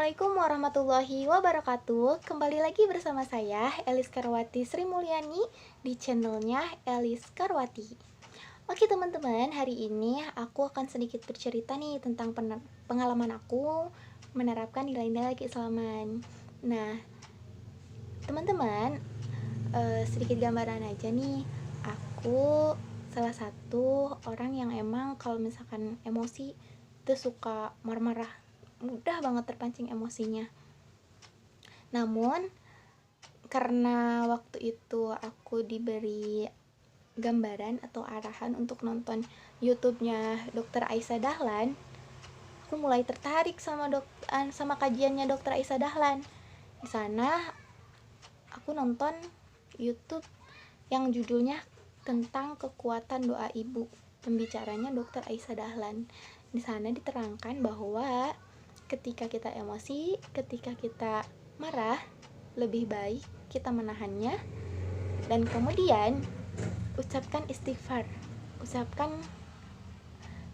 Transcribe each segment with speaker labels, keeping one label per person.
Speaker 1: Assalamualaikum warahmatullahi wabarakatuh. Kembali lagi bersama saya Elis Karwati Sri Mulyani di channelnya Elis Karwati. Oke teman-teman, hari ini aku akan sedikit bercerita nih tentang pengalaman aku menerapkan nilai-nilai keislaman. Nah teman-teman, sedikit gambaran aja nih. Aku salah satu orang yang emang kalau misalkan emosi itu suka marah-marah, mudah banget terpancing emosinya. Namun karena waktu itu aku diberi gambaran atau arahan untuk nonton YouTube-nya Dr. Aisyah Dahlan, aku mulai tertarik sama kajiannya Dr. Aisyah Dahlan. Di sana aku nonton YouTube yang judulnya tentang kekuatan doa ibu, pembicaranya Dr. Aisyah Dahlan. Di sana diterangkan bahwa ketika kita emosi, ketika kita marah, lebih baik kita menahannya dan kemudian ucapkan istighfar, ucapkan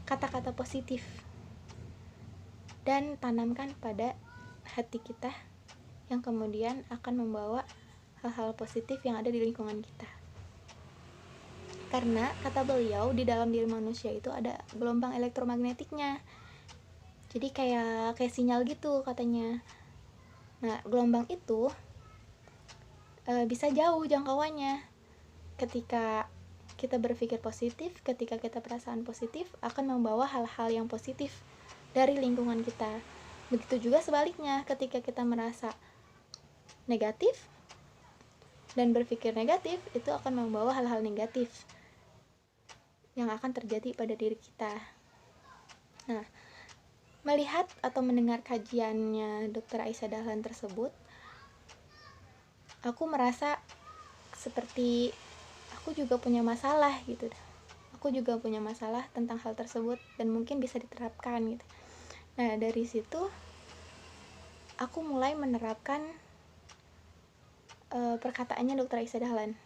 Speaker 1: kata-kata positif dan tanamkan pada hati kita yang kemudian akan membawa hal-hal positif yang ada di lingkungan kita. Karena kata beliau, di dalam diri manusia itu ada gelombang elektromagnetiknya. Jadi kayak sinyal gitu katanya. Nah, gelombang itu bisa jauh jangkauannya. Ketika kita berpikir positif, ketika kita perasaan positif, akan membawa hal-hal yang positif dari lingkungan kita. Begitu juga sebaliknya, ketika kita merasa negatif dan berpikir negatif, itu akan membawa hal-hal negatif yang akan terjadi pada diri kita. Nah, melihat atau mendengar kajiannya Dr. Aisyah Dahlan tersebut, aku merasa seperti aku juga punya masalah gitu. Aku juga punya masalah tentang hal tersebut dan mungkin bisa diterapkan gitu. Nah, dari situ aku mulai menerapkan perkataannya Dr. Aisyah Dahlan.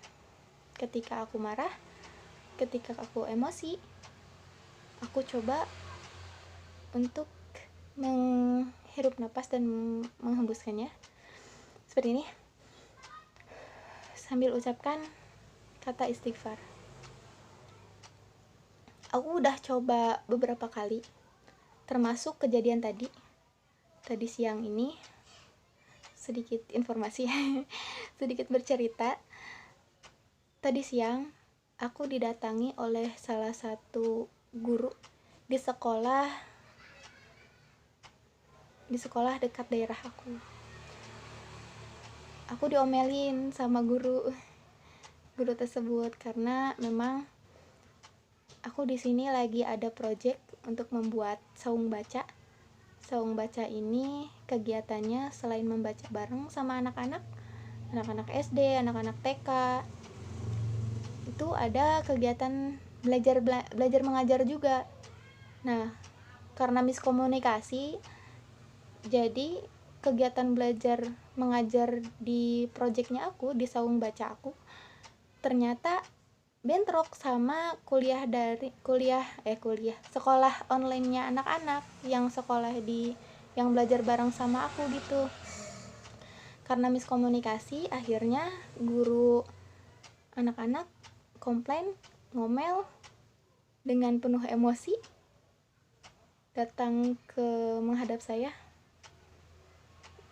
Speaker 1: Ketika aku marah, ketika aku emosi, aku coba untuk menghirup napas dan menghembuskannya seperti ini, sambil ucapkan kata istighfar. Aku udah coba beberapa kali, termasuk kejadian tadi siang ini. Sedikit informasi sedikit bercerita. Tadi siang aku didatangi oleh salah satu guru di sekolah dekat daerah aku. Aku diomelin sama guru tersebut karena memang aku di sini lagi ada project untuk membuat saung baca. Saung baca ini kegiatannya selain membaca bareng sama anak-anak SD, anak-anak TK, itu ada kegiatan belajar mengajar juga. Nah, karena miskomunikasi, jadi kegiatan belajar mengajar di projectnya aku, di saung baca aku, ternyata bentrok sama sekolah online-nya anak-anak yang yang belajar bareng sama aku gitu. Karena miskomunikasi, akhirnya guru anak-anak komplain, ngomel dengan penuh emosi, datang ke menghadap saya,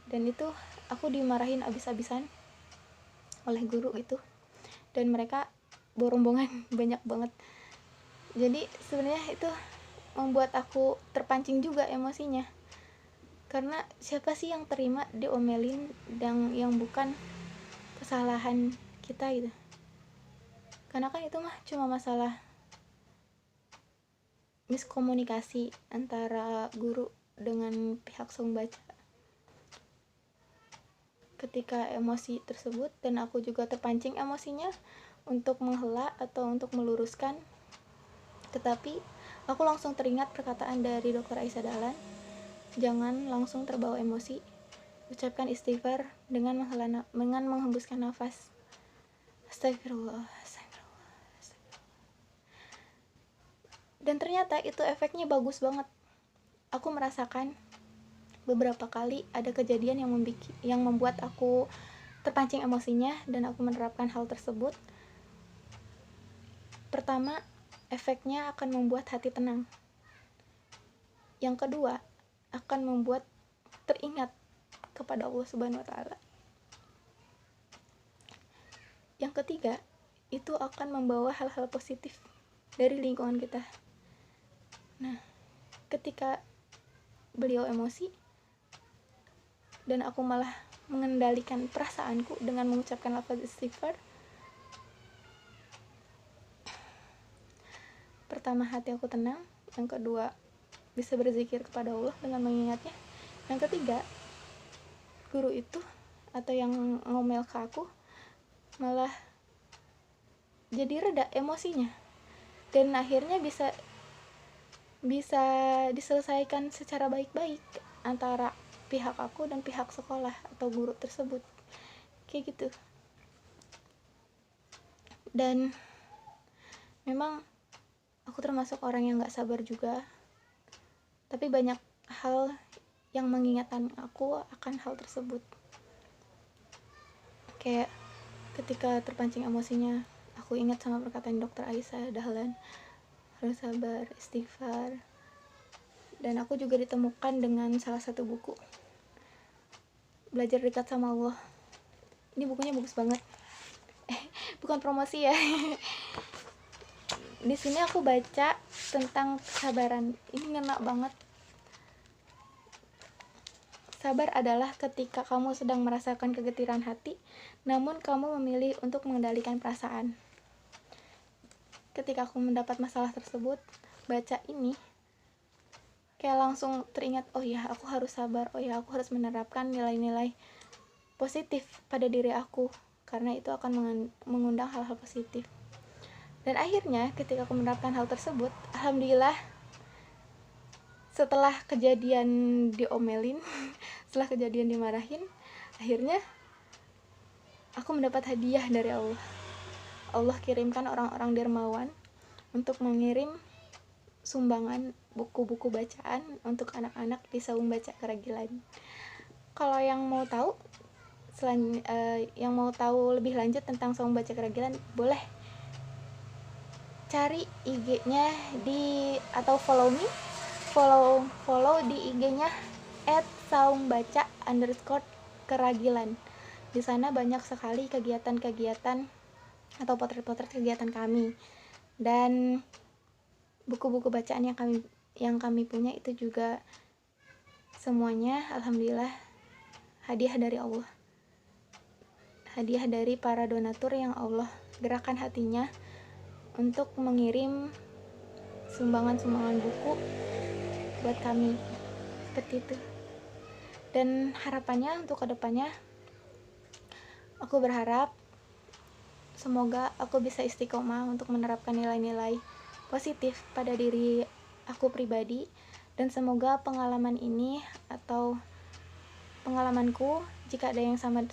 Speaker 1: dan itu aku dimarahin abis-abisan oleh guru itu, dan mereka berombongan banyak banget. Jadi sebenarnya itu membuat aku terpancing juga emosinya, karena siapa sih yang terima diomelin yang bukan kesalahan kita gitu. Karena kan itu mah cuma masalah miskomunikasi antara guru dengan pihak saung baca. Ketika emosi tersebut, dan aku juga terpancing emosinya untuk menghela atau untuk meluruskan, tetapi aku langsung teringat perkataan dari Dr. Aisyah Dahlan, jangan langsung terbawa emosi, ucapkan istighfar dengan menghembuskan nafas. Astagfirullah. Dan ternyata itu efeknya bagus banget. Aku merasakan beberapa kali ada kejadian yang membuat aku terpancing emosinya dan aku menerapkan hal tersebut. Pertama, efeknya akan membuat hati tenang. Yang kedua, akan membuat teringat kepada Allah Subhanahu wa taala. Yang ketiga, itu akan membawa hal-hal positif dari lingkungan kita. Nah, ketika beliau emosi dan aku malah mengendalikan perasaanku dengan mengucapkan lafaz istighfar, pertama hati aku tenang, yang kedua bisa berzikir kepada Allah dengan mengingatnya, yang ketiga guru itu atau yang ngomel ke aku malah jadi reda emosinya dan akhirnya bisa diselesaikan secara baik-baik antara pihak aku dan pihak sekolah atau guru tersebut, kayak gitu. Dan memang aku termasuk orang yang gak sabar juga, tapi banyak hal yang mengingatkan aku akan hal tersebut. Kayak ketika terpancing emosinya, aku ingat sama perkataan Dr. Aisyah Dahlan, harus sabar, istighfar. Dan aku juga ditemukan dengan salah satu buku, Belajar Dekat sama Allah. Ini bukunya bagus banget. Bukan promosi ya. Di sini aku baca tentang kesabaran. Ini ngena banget. Sabar adalah ketika kamu sedang merasakan kegetiran hati, namun kamu memilih untuk mengendalikan perasaan. Ketika aku mendapat masalah tersebut, baca ini kayak langsung teringat, oh ya aku harus sabar, oh ya aku harus menerapkan nilai-nilai positif pada diri aku, karena itu akan mengundang hal-hal positif. Dan akhirnya ketika aku menerapkan hal tersebut, alhamdulillah setelah kejadian diomelin, setelah kejadian dimarahin, akhirnya aku mendapat hadiah dari Allah. Allah kirimkan orang-orang dermawan untuk mengirim sumbangan buku-buku bacaan untuk anak-anak di Saung Baca Keragilan. Kalau yang mau tahu lebih lanjut tentang Saung Baca Keragilan, boleh cari IG-nya atau follow di IG-nya @saungbaca_keragilan. Di sana banyak sekali kegiatan-kegiatan atau potret-potret kegiatan kami, dan buku-buku bacaan yang kami punya itu juga semuanya alhamdulillah hadiah dari Allah, hadiah dari para donatur yang Allah gerakkan hatinya untuk mengirim sumbangan buku buat kami, seperti itu. Dan harapannya untuk kedepannya, aku berharap semoga aku bisa istiqomah untuk menerapkan nilai-nilai positif pada diri aku pribadi, dan semoga pengalaman ini atau pengalamanku, jika ada yang sama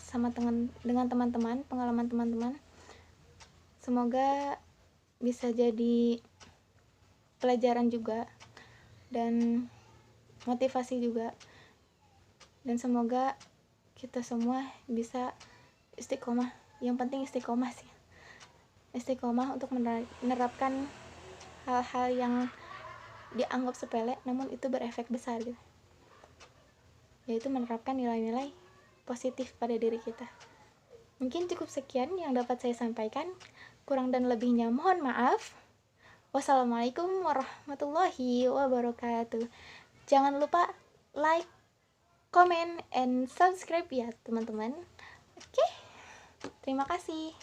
Speaker 1: dengan teman-teman, pengalaman teman-teman, semoga bisa jadi pelajaran juga dan motivasi juga, dan semoga kita semua bisa istiqomah. Yang penting istiqomah sih, istiqomah untuk menerapkan hal-hal yang dianggap sepele namun itu berefek besar gitu, yaitu menerapkan nilai-nilai positif pada diri kita. Mungkin cukup sekian yang dapat saya sampaikan, kurang dan lebihnya mohon maaf. Wassalamualaikum warahmatullahi wabarakatuh. Jangan lupa like, comment, and subscribe ya teman-teman. Oke, terima kasih.